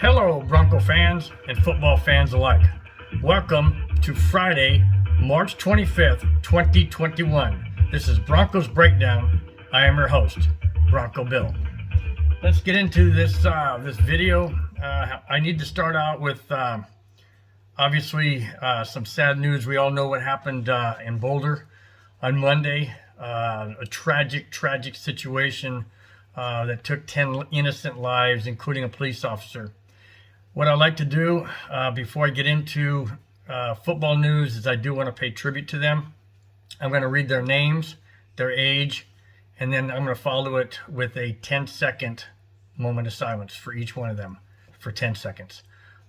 Hello, Bronco fans and football fans alike. Welcome to Friday, March 25th, 2021. This is Broncos Breakdown. I am your host, Bronco Bill. Let's get into this video. I need to start out with obviously some sad news. We all know what happened in Boulder on Monday. A tragic situation that took 10 innocent lives, including a police officer. What I like to do before I get into football news is I do want to pay tribute to them. I'm going to read their names, their age, and then I'm going to follow it with a 10-second moment of silence for each one of them for 10 seconds.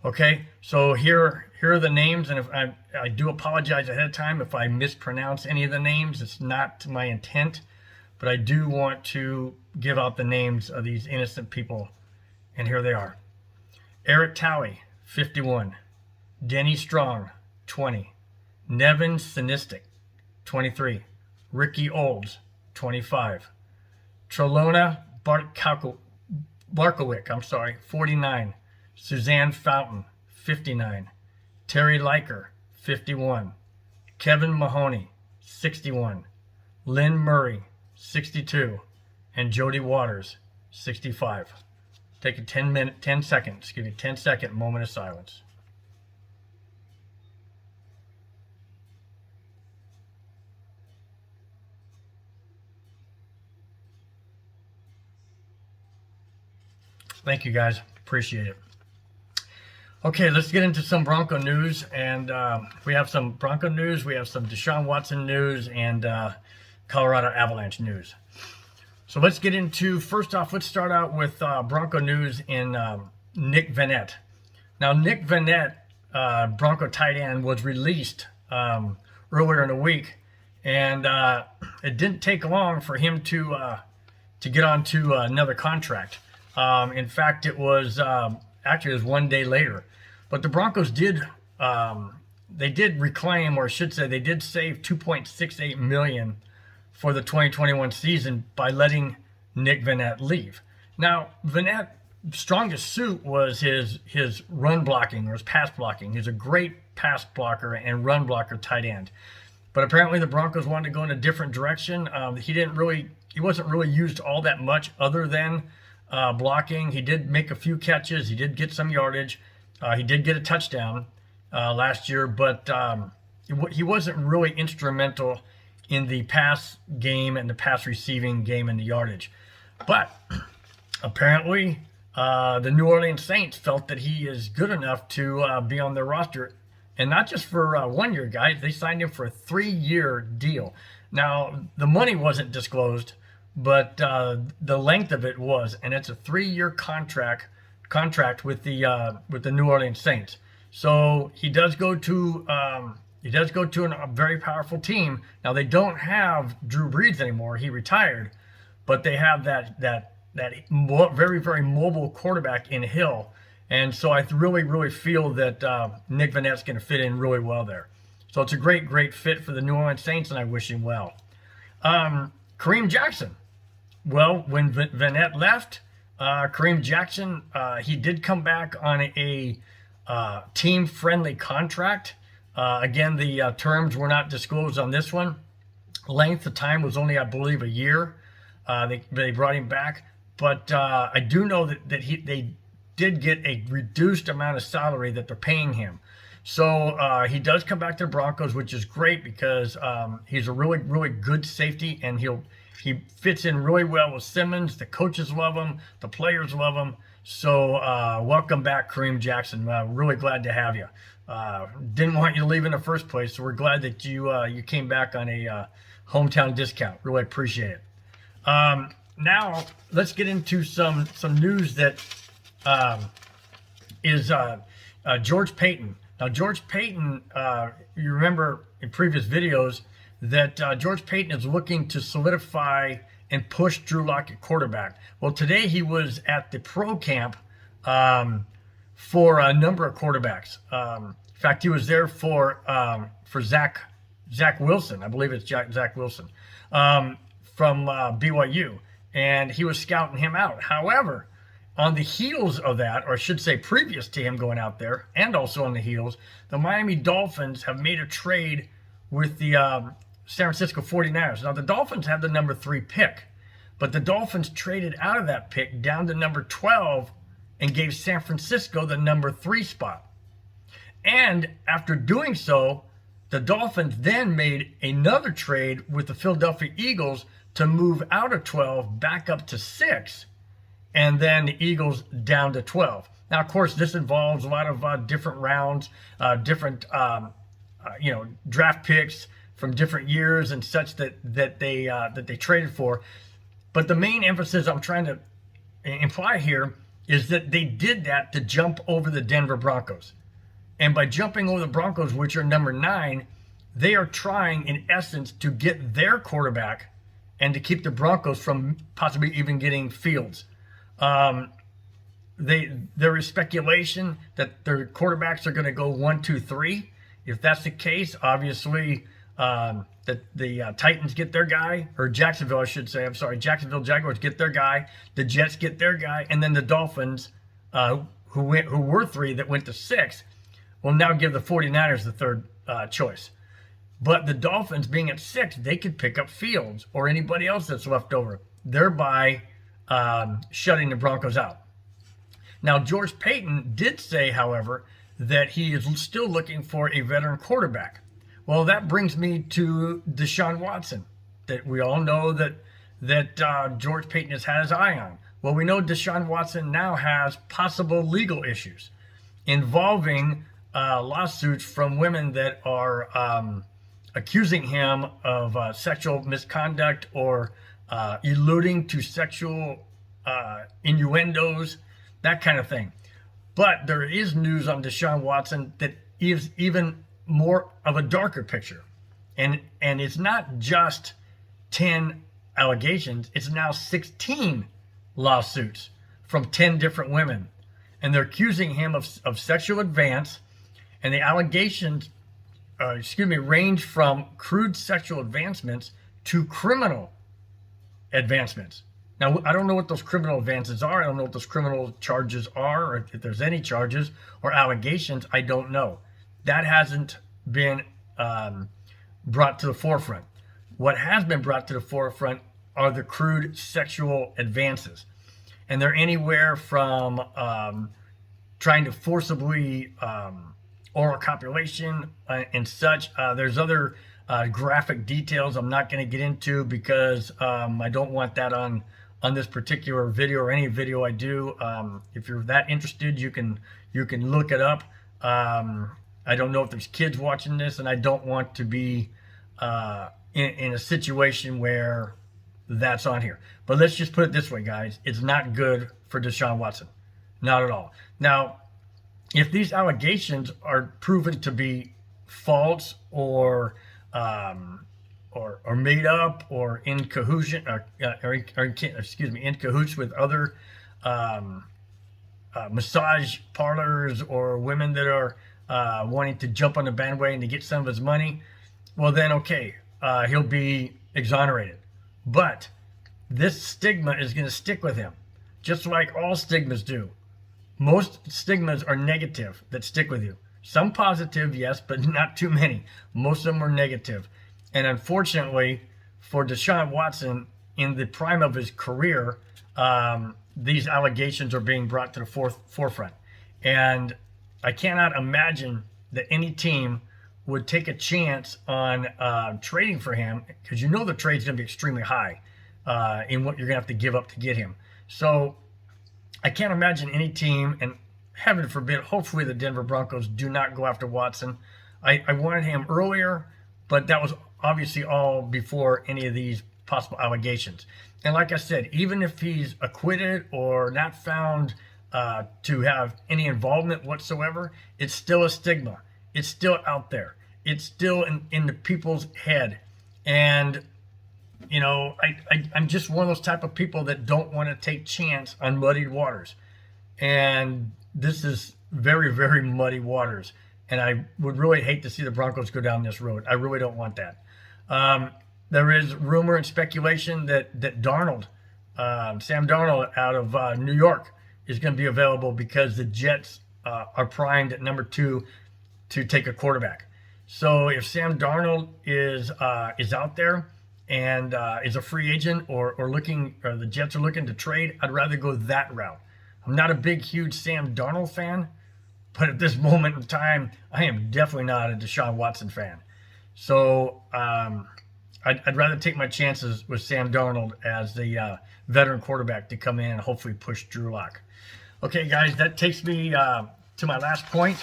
Okay, so here are the names, and if I do apologize ahead of time if I mispronounce any of the names. It's not my intent, but I do want to give out the names of these innocent people, and here they are. Eric Towie, 51. Denny Strong, 20. Nevin Sinistic, 23. Ricky Olds, 25. Trelona Barkowick, 49. Suzanne Fountain, 59. Terry Liker, 51. Kevin Mahoney, 61. Lynn Murray, 62. And Jody Waters, 65. Take a 10 second moment of silence. Thank you, guys. Appreciate it. Okay, let's get into some Bronco news. And we have some Bronco news. We have some Deshaun Watson news and Colorado Avalanche news. So let's get into, first off, let's start out with Bronco news in Nick Vannett. Now, Nick Vannett, Bronco tight end, was released earlier in the week. And it didn't take long for him to get onto another contract. In fact, it was actually it was 1 day later. But the Broncos did reclaim, or I should say, they did save $2.68 million for the 2021 season by letting Nick Vannett leave. Now, Vannett's strongest suit was his run blocking or his pass blocking. He's a great pass blocker and run blocker tight end. But apparently the Broncos wanted to go in a different direction. He wasn't really used all that much other than blocking. He did make a few catches. He did get some yardage. He did get a touchdown last year, but he wasn't really instrumental in the pass game and the pass receiving game and the yardage. But apparently the New Orleans Saints felt that he is good enough to be on their roster. And not just for 1 year, guys. They signed him for a 3-year deal. Now, the money wasn't disclosed, but the length of it was, and it's a 3-year contract with the New Orleans Saints. So he does go to a very powerful team. Now, they don't have Drew Brees anymore. He retired, but they have that very, very mobile quarterback in Hill. And so I really feel that Nick Vannett's going to fit in really well there. So it's a great fit for the New Orleans Saints, and I wish him well. Kareem Jackson. Well, when Vannett left, Kareem Jackson, he did come back on a team-friendly contract. Again, the terms were not disclosed on this one. Length of time was only, I believe, a year. They brought him back. But I do know that they did get a reduced amount of salary that they're paying him. So he does come back to the Broncos, which is great because he's a really good safety, and he fits in really well with Simmons. The coaches love him. The players love him. So welcome back, Kareem Jackson. Really glad to have you. Didn't want you to leave in the first place, so we're glad that you came back on a hometown discount. Really appreciate it. Now let's get into some news that is George Paton. Now, George Paton, you remember in previous videos that George Paton is looking to solidify and push Drew Lock at quarterback. Well, today he was at the pro camp for a number of quarterbacks. In fact, he was there for Zach Wilson. I believe it's Zach Wilson from BYU, and he was scouting him out. However, on the heels of that, or I should say previous to him going out there, and also on the heels, the Miami Dolphins have made a trade with the San Francisco 49ers. Now, the Dolphins have the number 3 pick, but the Dolphins traded out of that pick down to number 12 and gave San Francisco the number 3 spot. And after doing so, the Dolphins then made another trade with the Philadelphia Eagles to move out of 12 back up to 6, and then the Eagles down to 12. Now, of course, this involves a lot of different rounds, different draft picks from different years and such that they traded for. But the main emphasis I'm trying to imply here is that they did that to jump over the Denver Broncos. And by jumping over the Broncos, which are number 9, they are trying, in essence, to get their quarterback and to keep the Broncos from possibly even getting Fields. There is speculation that their quarterbacks are going to go 1, 2, 3. If that's the case, obviously, that the Titans get their guy, or Jacksonville, I should say. I'm sorry, Jacksonville Jaguars get their guy. The Jets get their guy, and then the Dolphins, who were 3 that went to 6, will now give the 49ers the third choice. But the Dolphins, being at 6, they could pick up Fields or anybody else that's left over, thereby shutting the Broncos out. Now, George Paton did say, however, that he is still looking for a veteran quarterback. Well, that brings me to Deshaun Watson, that we all know that George Paton has had his eye on. Well, we know Deshaun Watson now has possible legal issues involving lawsuits from women that are accusing him of sexual misconduct or alluding to sexual innuendos, that kind of thing. But there is news on Deshaun Watson that is even more of a darker picture. And it's not just 10 allegations, it's now 16 lawsuits from 10 different women. And they're accusing him of sexual advance, and the allegations range from crude sexual advancements to criminal advancements. Now, I don't know what those criminal advances are. I don't know what those criminal charges are, or if there's any charges or allegations. I don't know. That hasn't been brought to the forefront. What has been brought to the forefront are the crude sexual advances. And they're anywhere from trying to forcibly oral copulation and such. There's other graphic details I'm not going to get into because I don't want that on this particular video or any video I do. If you're that interested, you can look it up. I don't know if there's kids watching this, and I don't want to be in a situation where that's on here. But let's just put it this way, guys. It's not good for Deshaun Watson. Not at all. Now, if these allegations are proven to be false or made up or in collusion in cahoots with other massage parlors or women that are wanting to jump on the bandwagon to get some of his money, well then okay, he'll be exonerated. But this stigma is going to stick with him, just like all stigmas do. Most stigmas are negative that stick with you. Some positive, yes, but not too many. Most of them are negative. And unfortunately, for Deshaun Watson, in the prime of his career, these allegations are being brought to the forefront. And I cannot imagine that any team would take a chance on trading for him, because you know the trade's going to be extremely high in what you're going to have to give up to get him. So I can't imagine any team, and heaven forbid, hopefully the Denver Broncos do not go after Watson. I wanted him earlier, but that was obviously all before any of these possible allegations. And like I said, even if he's acquitted or not found to have any involvement whatsoever, it's still a stigma. It's still out there. It's still in the people's head. And, you know, I'm just one of those type of people that don't want to take chance on muddied waters. And this is very, very muddy waters. And I would really hate to see the Broncos go down this road. I really don't want that. There is rumor and speculation that Darnold, Sam Darnold out of New York, is going to be available because the Jets are primed at number 2 to take a quarterback. So if Sam Darnold is out there and is a free agent or the Jets are looking to trade, I'd rather go that route. I'm not a big, huge Sam Darnold fan, but at this moment in time, I am definitely not a Deshaun Watson fan. So I'd rather take my chances with Sam Darnold as the veteran quarterback to come in and hopefully push Drew Lock. Okay, guys, that takes me to my last point,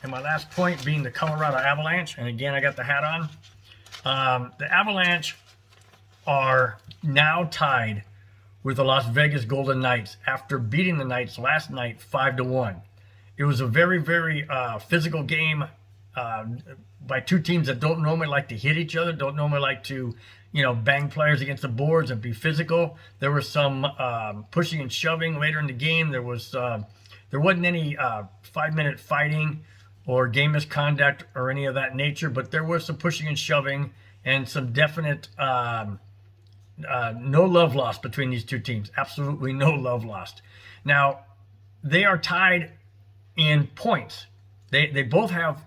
and my last point being the Colorado Avalanche. And again, I got the hat on. The Avalanche are now tied with the Las Vegas Golden Knights after beating the Knights last night 5-1. It was a very, very physical game by two teams that don't normally like to hit each other, don't normally like to, bang players against the boards and be physical. There was some pushing and shoving later in the game. There wasn't any 5-minute fighting or game misconduct or any of that nature, but there was some pushing and shoving and some definite no love lost between these two teams. Absolutely no love lost. Now, they are tied in points. They both have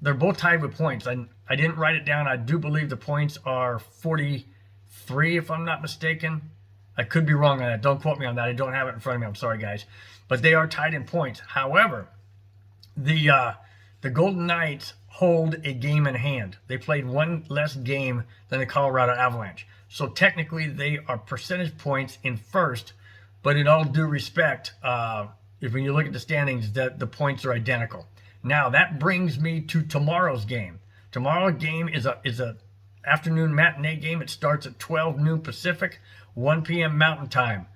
they're both tied with points. I didn't write it down. I do believe the points are 43, if I'm not mistaken. I could be wrong on that. Don't quote me on that. I don't have it in front of me. I'm sorry, guys. But they are tied in points. However, the Golden Knights hold a game in hand. They played one less game than the Colorado Avalanche. So technically, they are percentage points in first. But in all due respect, when you look at the standings, the points are identical. Now that brings me to tomorrow's game. Tomorrow's game is a afternoon matinee game. It starts at 12 noon Pacific, 1 p.m. Mountain Time.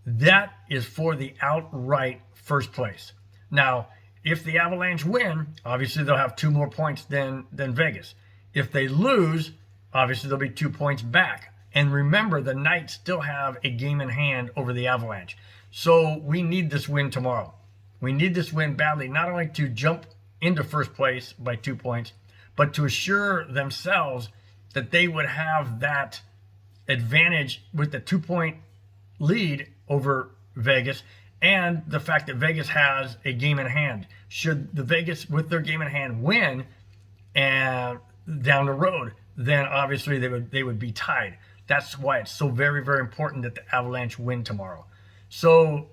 That is for the outright first place. Now, if the Avalanche win, obviously they'll have 2 more points than Vegas. If they lose, obviously they'll be 2 points back. And remember, the Knights still have a game in hand over the Avalanche. So we need this win tomorrow. We need this win badly, not only to jump into first place by 2 points, but to assure themselves that they would have that advantage with the 2-point lead over Vegas and the fact that Vegas has a game in hand. Should the Vegas, with their game in hand, win and down the road, then obviously they would be tied. That's why it's so very, very important that the Avalanche win tomorrow. So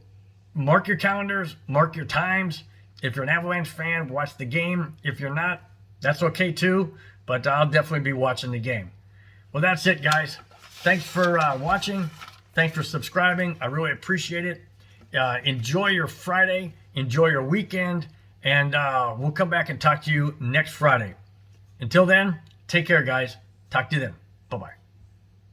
mark your calendars, mark your times. If you're an Avalanche fan, watch the game. If you're not, that's okay too, but I'll definitely be watching the game. Well, that's it, guys. Thanks for watching. Thanks for subscribing. I really appreciate it. Enjoy your Friday. Enjoy your weekend. And we'll come back and talk to you next Friday. Until then, take care, guys. Talk to you then. Bye-bye.